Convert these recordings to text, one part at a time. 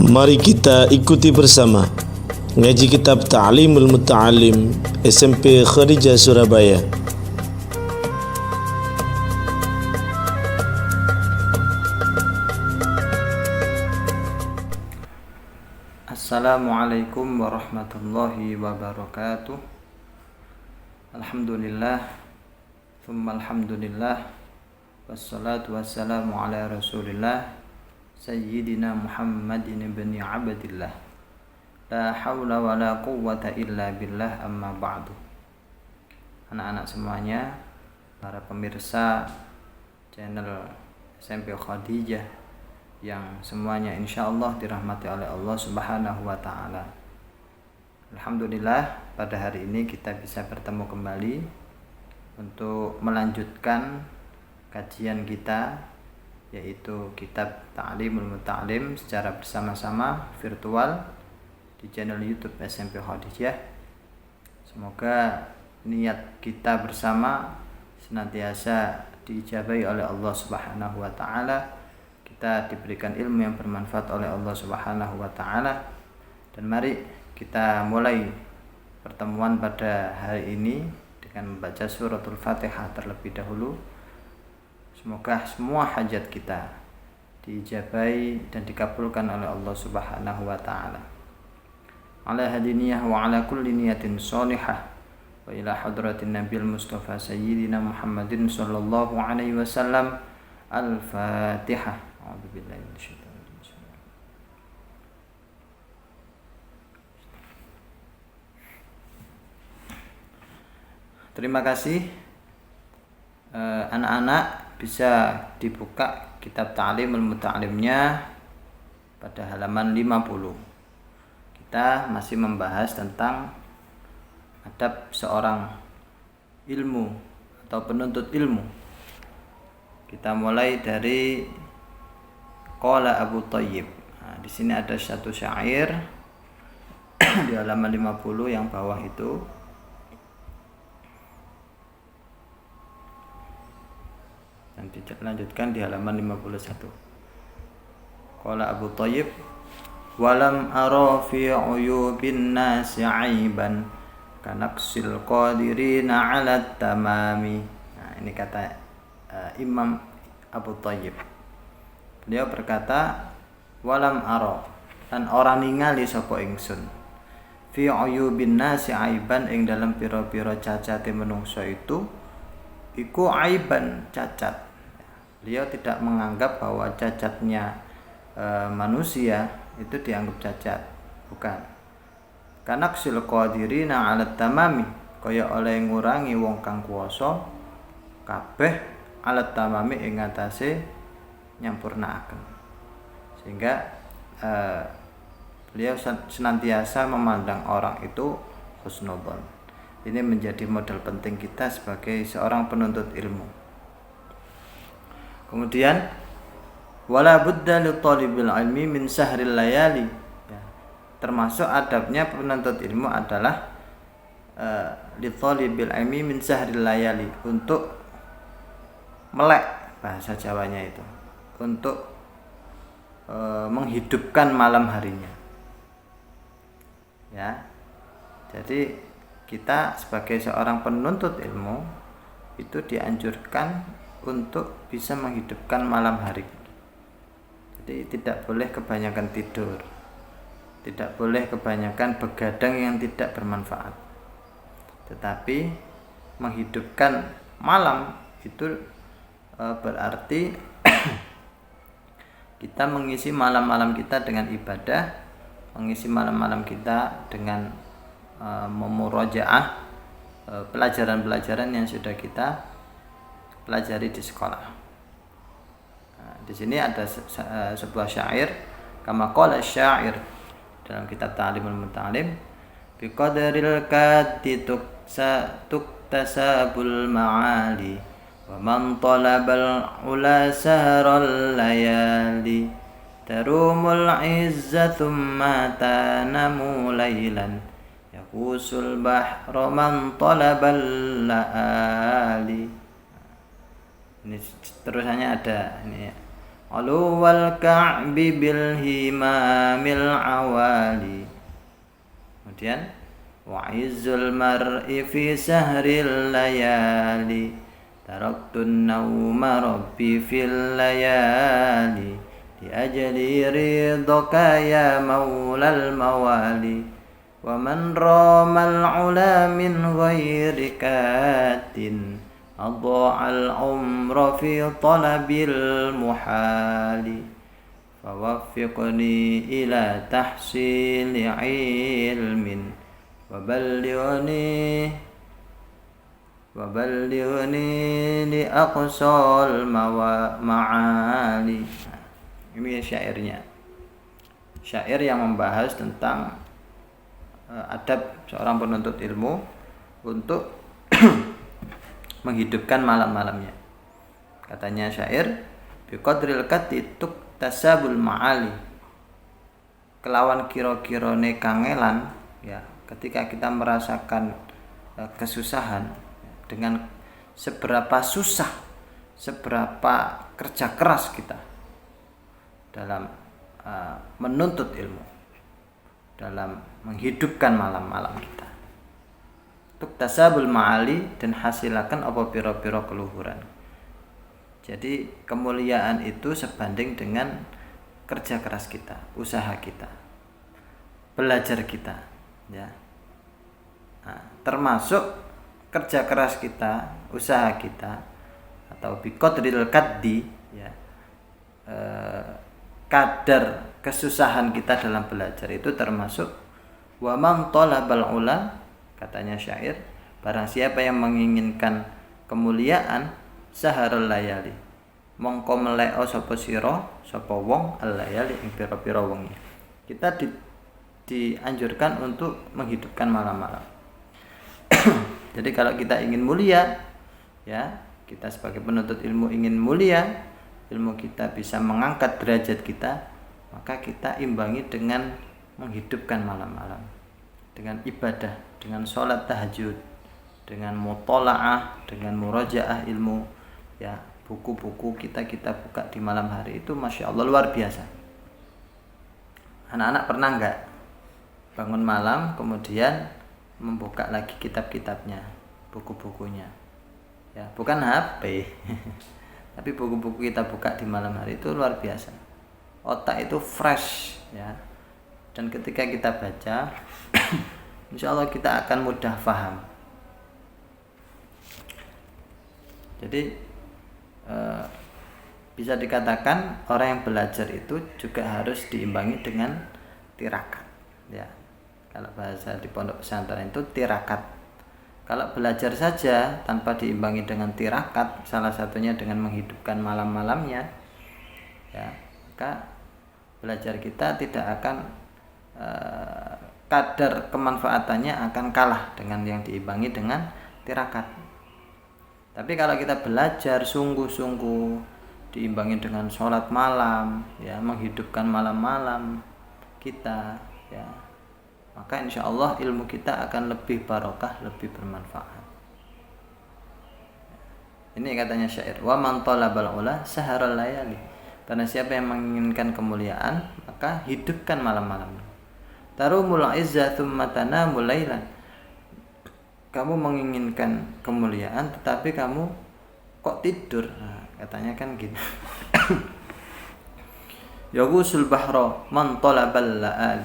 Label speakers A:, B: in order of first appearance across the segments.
A: Mari kita ikuti bersama ngaji kitab Ta'limul Muta'alim SMP Khadijah Surabaya.
B: Assalamualaikum warahmatullahi wabarakatuh. Alhamdulillah, thumma alhamdulillah, wassalatu wassalamu ala rasulillah Sayyidina Muhammadin ibn Abdillah. La hawla wa la quwwata illa billah, amma ba'du. Anak-anak semuanya, para pemirsa channel SMP Khadijah yang semuanya insyaallah dirahmati oleh Allah Subhanahu wa ta'ala. Alhamdulillah, pada hari ini kita bisa bertemu kembali untuk melanjutkan kajian kita, yaitu kitab Ta'limul Muta'alim secara bersama-sama virtual di channel YouTube SMP Khadijah. Semoga niat kita bersama senantiasa diijabahi oleh Allah Subhanahu wa ta'ala. Kita diberikan ilmu yang bermanfaat oleh Allah Subhanahu wa ta'ala. Dan mari kita mulai pertemuan pada hari ini dengan membaca suratul Fatihah terlebih dahulu. Semoga semua hajat kita diijabahi dan dikabulkan oleh Allah Subhanahu wa ta'ala. Ala hadiniyah wa ala kulli niyatin sholihah wa ila hadratin Nabil Mustafa Sayyidina Muhammadin sallallahu alaihi wasallam. Al-Fatihah. A'udzubillahi minasyaitonir rajim. Terima kasih. Anak-anak bisa dibuka kitab Ta'limul Muta'alimnya pada halaman 50. Kita masih membahas tentang adab seorang ilmu atau penuntut ilmu. Kita mulai dari Qala Abu Thayyib. Nah, di sini ada satu syair di halaman 50 yang bawah itu. Dan dilanjutkan di halaman 51. Qala Abu Thayyib, walam ara fi uyubin nasi aiban kanaksil qadirina ala tamami. Nah, ini kata Imam Abu Thayyib. Beliau berkata, walam ara, dan orang ningali sapa ingsun, fi uyubin nasi aiban, ing dalam pira-pira cacate menungso itu iku aiban, cacat. Beliau tidak menganggap bahwa cacatnya manusia itu dianggap cacat, bukan. Kanaksil qadirina ala tamami, kaya oleh ngurangi wong kang kuwasa kabeh alat tamami ing atase nyampurnaaken. Sehingga beliau senantiasa memandang orang itu husnudzon. Ini menjadi modal penting kita sebagai seorang penuntut ilmu. Kemudian wala budda li talibil ilmi min sahril layali. Ya, termasuk adabnya penuntut ilmu adalah li talibil ilmi min sahril layali, untuk melek, bahasa Jawanya itu, untuk menghidupkan malam harinya. Ya. Jadi kita sebagai seorang penuntut ilmu itu dianjurkan untuk bisa menghidupkan malam hari. Jadi tidak boleh kebanyakan tidur, tidak boleh kebanyakan begadang yang tidak bermanfaat. Tetapi menghidupkan malam itu berarti kita mengisi malam-malam kita dengan ibadah, mengisi malam-malam kita dengan memurajaah pelajaran-pelajaran yang sudah kita pelajari di sekolah. Nah, di sini ada sebuah syair, kama qala syair, dalam kitab Ta'limul Muta'alim, bi qadaril kati tuktasabul ma'ali wa man talabal ula saharal layali tarumul izza thumma tanamu laylan yaqusul bahra man talabal laali. Ini terusannya ada ini, Uluwal ka'bi bil himamil awali. Kemudian wa izzul mar'i fi sahril layali. Taraktun nawma rabbi fil layali. Di ajli ridhaka ya maulal mawali. Wa man ramal ula min ghairi katin. Adha'al umra fi talabil muhali. Fawaffiqni ila tahsili ilmin Waballighni li aqsal ma'ali. Ini syairnya. Syair yang membahas tentang adab seorang penuntut ilmu untuk menghidupkan malam-malamnya. Katanya syair, biqadril kati tuktasabul ma'ali. Kelawan kira-kirane kangelan, ya, ketika kita merasakan kesusahan, dengan seberapa susah, seberapa kerja keras kita dalam menuntut ilmu, dalam menghidupkan malam-malam kita. Tuktasabul ma'ali, dan hasilakan apa piro-piro keluhuran. Jadi kemuliaan itu sebanding dengan kerja keras kita, usaha kita, belajar kita, ya. Nah, termasuk kerja keras kita, usaha kita, atau biqadril kaddi, ya, kadar kesusahan kita dalam belajar itu termasuk wa man talabal ula. Katanya syair, barang siapa yang menginginkan kemuliaan, saharul layali, mongko meleo sapa sira sapa wong al-layali ing pira-pira wengi. Kita dianjurkan untuk menghidupkan malam-malam. Jadi kalau kita ingin mulia, ya, kita sebagai penuntut ilmu ingin mulia, ilmu kita bisa mengangkat derajat kita, maka kita imbangi dengan menghidupkan malam-malam, dengan ibadah, dengan sholat tahajud, dengan mutola'ah, dengan murajaah ilmu, ya, buku-buku kita buka di malam hari itu, masya Allah, luar biasa. Anak-anak pernah nggak bangun malam kemudian membuka lagi kitab-kitabnya, buku-bukunya, ya, bukan HP tapi buku-buku kita buka di malam hari itu luar biasa. Otak itu fresh, ya, dan ketika kita baca insya Allah kita akan mudah paham. Jadi bisa dikatakan orang yang belajar itu juga harus diimbangi dengan tirakat, ya. Kalau bahasa di pondok pesantren itu tirakat. Kalau belajar saja tanpa diimbangi dengan tirakat, salah satunya dengan menghidupkan malam-malamnya, ya, maka belajar kita tidak akan kadar kemanfaatannya akan kalah dengan yang diimbangi dengan tirakat. Tapi kalau kita belajar sungguh-sungguh, diimbangi dengan sholat malam, ya, menghidupkan malam-malam kita, ya, maka insya Allah ilmu kita akan lebih barokah, lebih bermanfaat. Ini katanya syair, wa man talabal ula saharal layali. Karena siapa yang menginginkan kemuliaan, maka hidupkan malam-malam. Tarumul izzah tsumma tanamul lailan. Kamu menginginkan kemuliaan tetapi kamu kok tidur? Nah, katanya kan gitu. Yaghusul bahra man talabal la'al.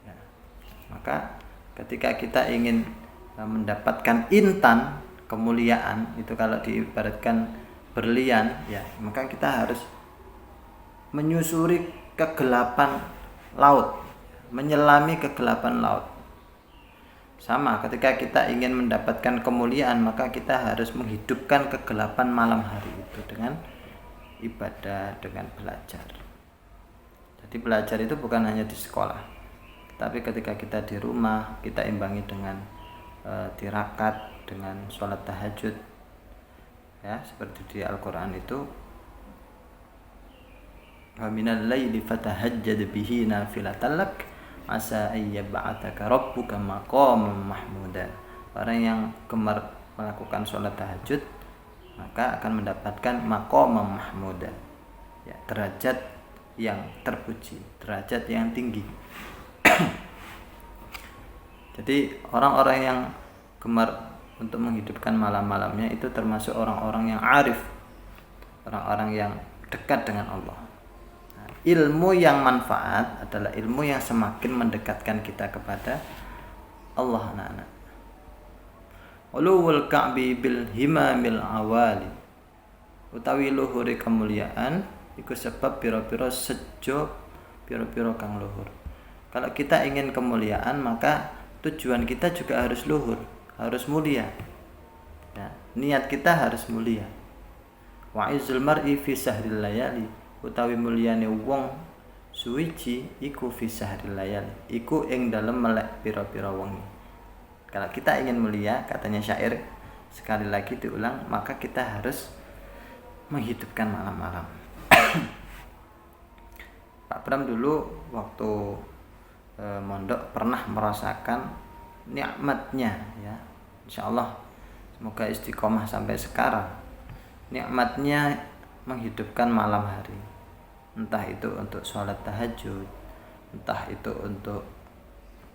B: Ya. Maka ketika kita ingin mendapatkan intan kemuliaan, itu kalau diibaratkan berlian, ya, maka kita harus menyusuri kegelapan laut, menyelami kegelapan laut. Sama, ketika kita ingin mendapatkan kemuliaan, maka kita harus menghidupkan kegelapan malam hari itu dengan ibadah, dengan belajar. Jadi belajar itu bukan hanya di sekolah, tapi ketika kita di rumah, kita imbangi dengan tirakat, dengan sholat tahajud, ya, seperti di Al-Quran itu, wa minal laili fatahajjad bihi nafilatan lak asa ayyab'ataka rabbuka maqaman mahmuda. Orang yang gemar melakukan sholat tahajud maka akan mendapatkan maqaman mahmuda, ya, derajat yang terpuji, derajat yang tinggi. Jadi orang-orang yang gemar untuk menghidupkan malam-malamnya itu termasuk orang-orang yang arif, orang-orang yang dekat dengan Allah. Nah, ilmu yang manfaat adalah ilmu yang semakin mendekatkan kita kepada Allah. Anak-anak, ulul ka'bi bil himamil awali, utawi luhuri kemuliaan iku sebab pira-pira sejo, pira-pira kang luhur. Kalau kita ingin kemuliaan, maka tujuan kita juga harus luhur, harus mulia. Ya, niat kita harus mulia. Wa izzul mar'i fi sahril layali, utawi mulyane wong suwiji iku fi sahril layali, iku ing dalem melek pira-pira wengi. Kalau kita ingin mulia, katanya syair, sekali lagi diulang, maka kita harus menghidupkan malam-malam. Pak Bram dulu waktu mondok pernah merasakan nikmatnya, ya, insyaallah semoga istiqomah sampai sekarang, nikmatnya menghidupkan malam hari, entah itu untuk sholat tahajud, entah itu untuk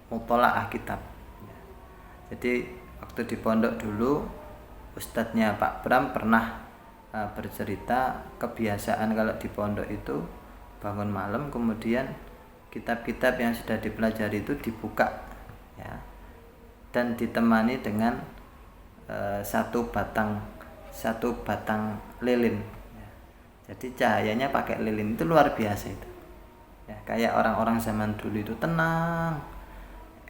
B: mutolaah kitab. Jadi waktu di pondok dulu, ustadznya Pak Bram pernah bercerita kebiasaan kalau di pondok itu bangun malam, kemudian kitab-kitab yang sudah dipelajari itu dibuka, ya, dan ditemani dengan satu batang lilin, ya. Jadi cahayanya pakai lilin, itu luar biasa itu, ya, kayak orang-orang zaman dulu itu tenang,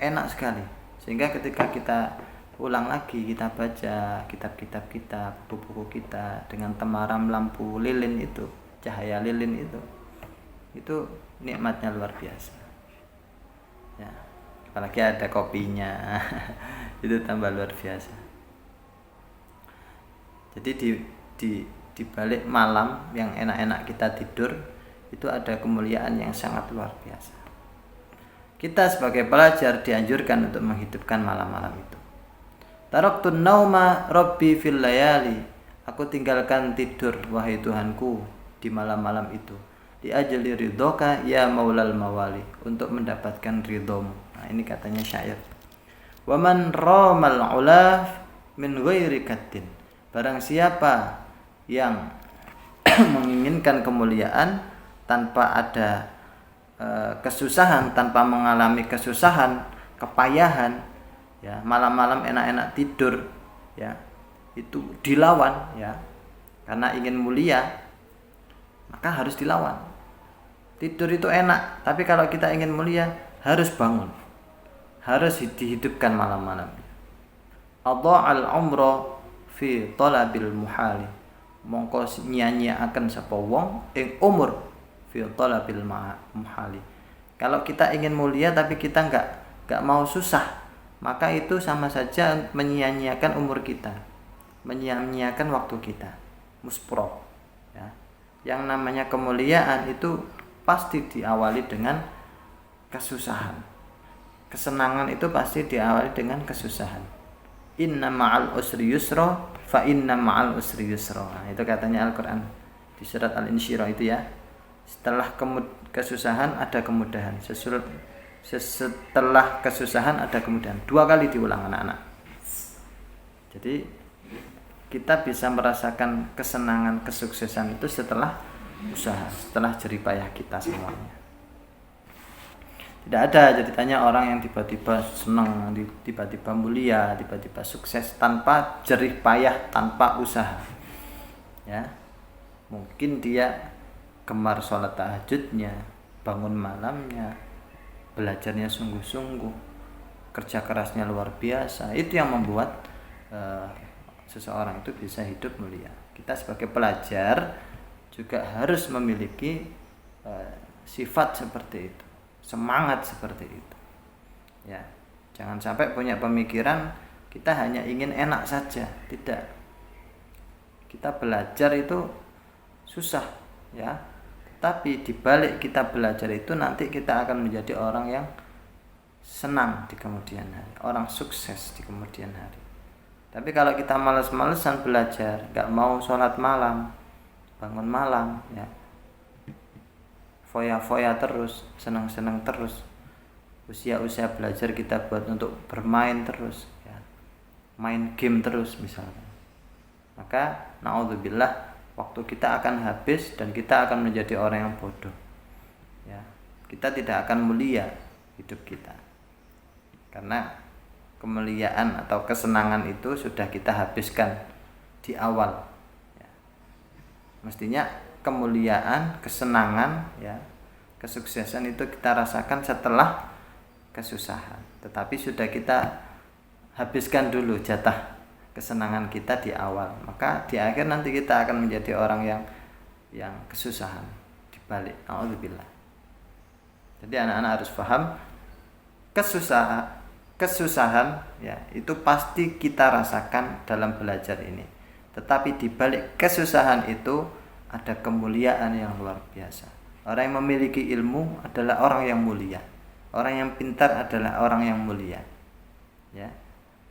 B: enak sekali. Sehingga ketika kita ulang lagi, kita baca kitab-kitab kita, buku-buku kita dengan temaram lampu lilin itu, cahaya lilin itu nikmatnya luar biasa, ya, apalagi ada kopinya. Itu tambah luar biasa. Jadi di balik malam yang enak-enak kita tidur itu ada kemuliaan yang sangat luar biasa. Kita sebagai pelajar dianjurkan untuk menghidupkan malam-malam itu. Taraktun nauma rabbi fil layali, aku tinggalkan tidur wahai Tuhanku di malam-malam itu. Di ajli ridhoka ya maulal mawali, untuk mendapatkan ridhomu. Nah, ini katanya syair. Wa man ramal ula min ghairi kaddin, barang siapa yang menginginkan kemuliaan tanpa ada kesusahan, tanpa mengalami kesusahan, kepayahan, ya, malam-malam enak-enak tidur, ya, itu dilawan, ya, karena ingin mulia maka harus dilawan. Tidur itu enak, tapi kalau kita ingin mulia harus bangun, harus dihidupkan malam-malam. Adha'al umra fi talabil muhali, mongko nyanyi akan sapa wong ing umur fi talabil muhali. Kalau kita ingin mulia tapi kita enggak mau susah, maka itu sama saja menyia-nyiakan umur kita, menyia-nyiakan waktu kita, muspro, ya. Yang namanya kemuliaan itu pasti diawali dengan kesusahan. Kesenangan itu pasti diawali dengan kesusahan. Inna ma'al usri yusra fa inna ma'al usri yusra. Nah, itu katanya Al-Qur'an di surat Al-Insyirah itu, ya. Setelah kesusahan ada kemudahan. Setelah kesusahan ada kemudahan. 2 kali diulang, anak-anak. Jadi kita bisa merasakan kesenangan, kesuksesan itu setelah usaha, setelah jerih payah kita semuanya. Tidak ada ceritanya orang yang tiba-tiba senang, tiba-tiba mulia, tiba-tiba sukses tanpa jerih payah, tanpa usaha, ya. Mungkin dia gemar sholat tahajudnya, bangun malamnya, belajarnya sungguh-sungguh, kerja kerasnya luar biasa. Itu yang membuat seseorang itu bisa hidup mulia. Kita sebagai pelajar juga harus memiliki sifat seperti itu, semangat seperti itu, ya. Jangan sampai punya pemikiran kita hanya ingin enak saja. Tidak, kita belajar itu susah, ya, tapi dibalik kita belajar itu nanti kita akan menjadi orang yang senang di kemudian hari, orang sukses di kemudian hari. Tapi kalau kita malas-malesan belajar, gak mau sholat malam, bangun malam, ya, foya-foya terus, senang-senang terus. Usia-usia belajar kita buat untuk bermain terus, ya. Main game terus misalnya. Maka naudzubillah, waktu kita akan habis dan kita akan menjadi orang yang bodoh. Ya, kita tidak akan mulia hidup kita. Karena kemuliaan atau kesenangan itu sudah kita habiskan di awal. Ya. Mestinya kemuliaan, kesenangan, ya, kesuksesan itu kita rasakan setelah kesusahan. Tetapi sudah kita habiskan dulu jatah kesenangan kita di awal. Maka di akhir nanti kita akan menjadi orang yang kesusahan dibalik. Alhamdulillah. Jadi anak-anak harus paham kesusahan ya itu pasti kita rasakan dalam belajar ini. Tetapi di balik kesusahan itu ada kemuliaan yang luar biasa. Orang yang memiliki ilmu adalah orang yang mulia. Orang yang pintar adalah orang yang mulia. Ya.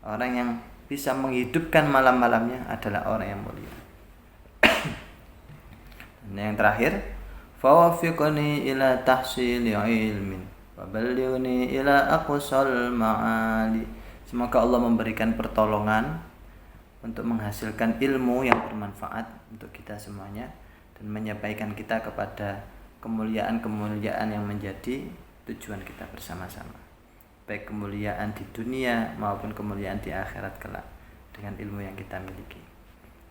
B: Orang yang bisa menghidupkan malam-malamnya adalah orang yang mulia. Dan yang terakhir, fawafiqni ila tahsili ilmin wa ballighni ila aqsal ma'ali. Semoga Allah memberikan pertolongan untuk menghasilkan ilmu yang bermanfaat untuk kita semuanya dan menyampaikan kita kepada kemuliaan-kemuliaan yang menjadi tujuan kita bersama-sama, baik kemuliaan di dunia maupun kemuliaan di akhirat kelak dengan ilmu yang kita miliki.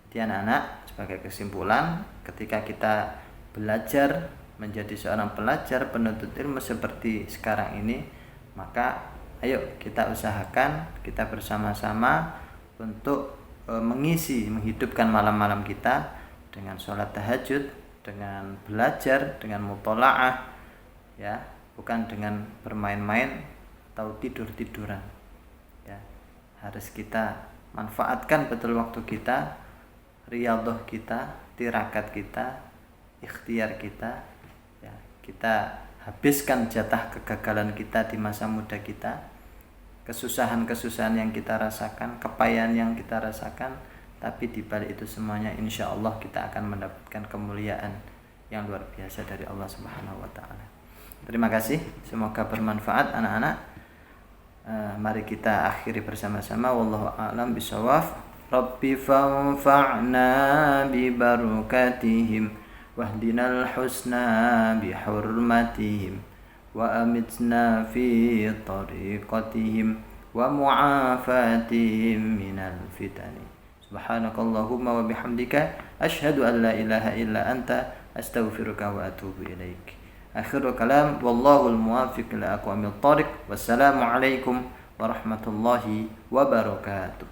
B: Jadi anak-anak, sebagai kesimpulan, ketika kita belajar menjadi seorang pelajar penuntut ilmu seperti sekarang ini, maka ayo kita usahakan kita bersama-sama untuk menghidupkan malam-malam kita dengan sholat tahajud, dengan belajar, dengan mutola'ah, ya, bukan dengan bermain-main atau tidur-tiduran. Ya, harus kita manfaatkan betul waktu kita, riyadhah kita, tirakat kita, ikhtiar kita. Ya, kita habiskan jatah kegagalan kita di masa muda kita, kesusahan-kesusahan yang kita rasakan, kepayahan yang kita rasakan. Tapi di balik itu semuanya insya Allah kita akan mendapatkan kemuliaan yang luar biasa dari Allah Subhanahu wa Ta'ala. Terima kasih, semoga bermanfaat anak-anak. Mari kita akhiri bersama-sama. Wallahu a'lam bishawab. Rabbi fanfa'na bi barakatihim wahdinal husna bi hurmatihim wa amitna fi tariqatihim wa mu'afatihim minal fitani. Subhanakallahumma wa bihamdika asyhadu an la ilaha illa anta astaghfiruka wa atubu ilaik. Akhirul kalam, wallahul muwaffiq ila aqwamit thariq. Wassalamu alaikum warahmatullahi wabarakatuh.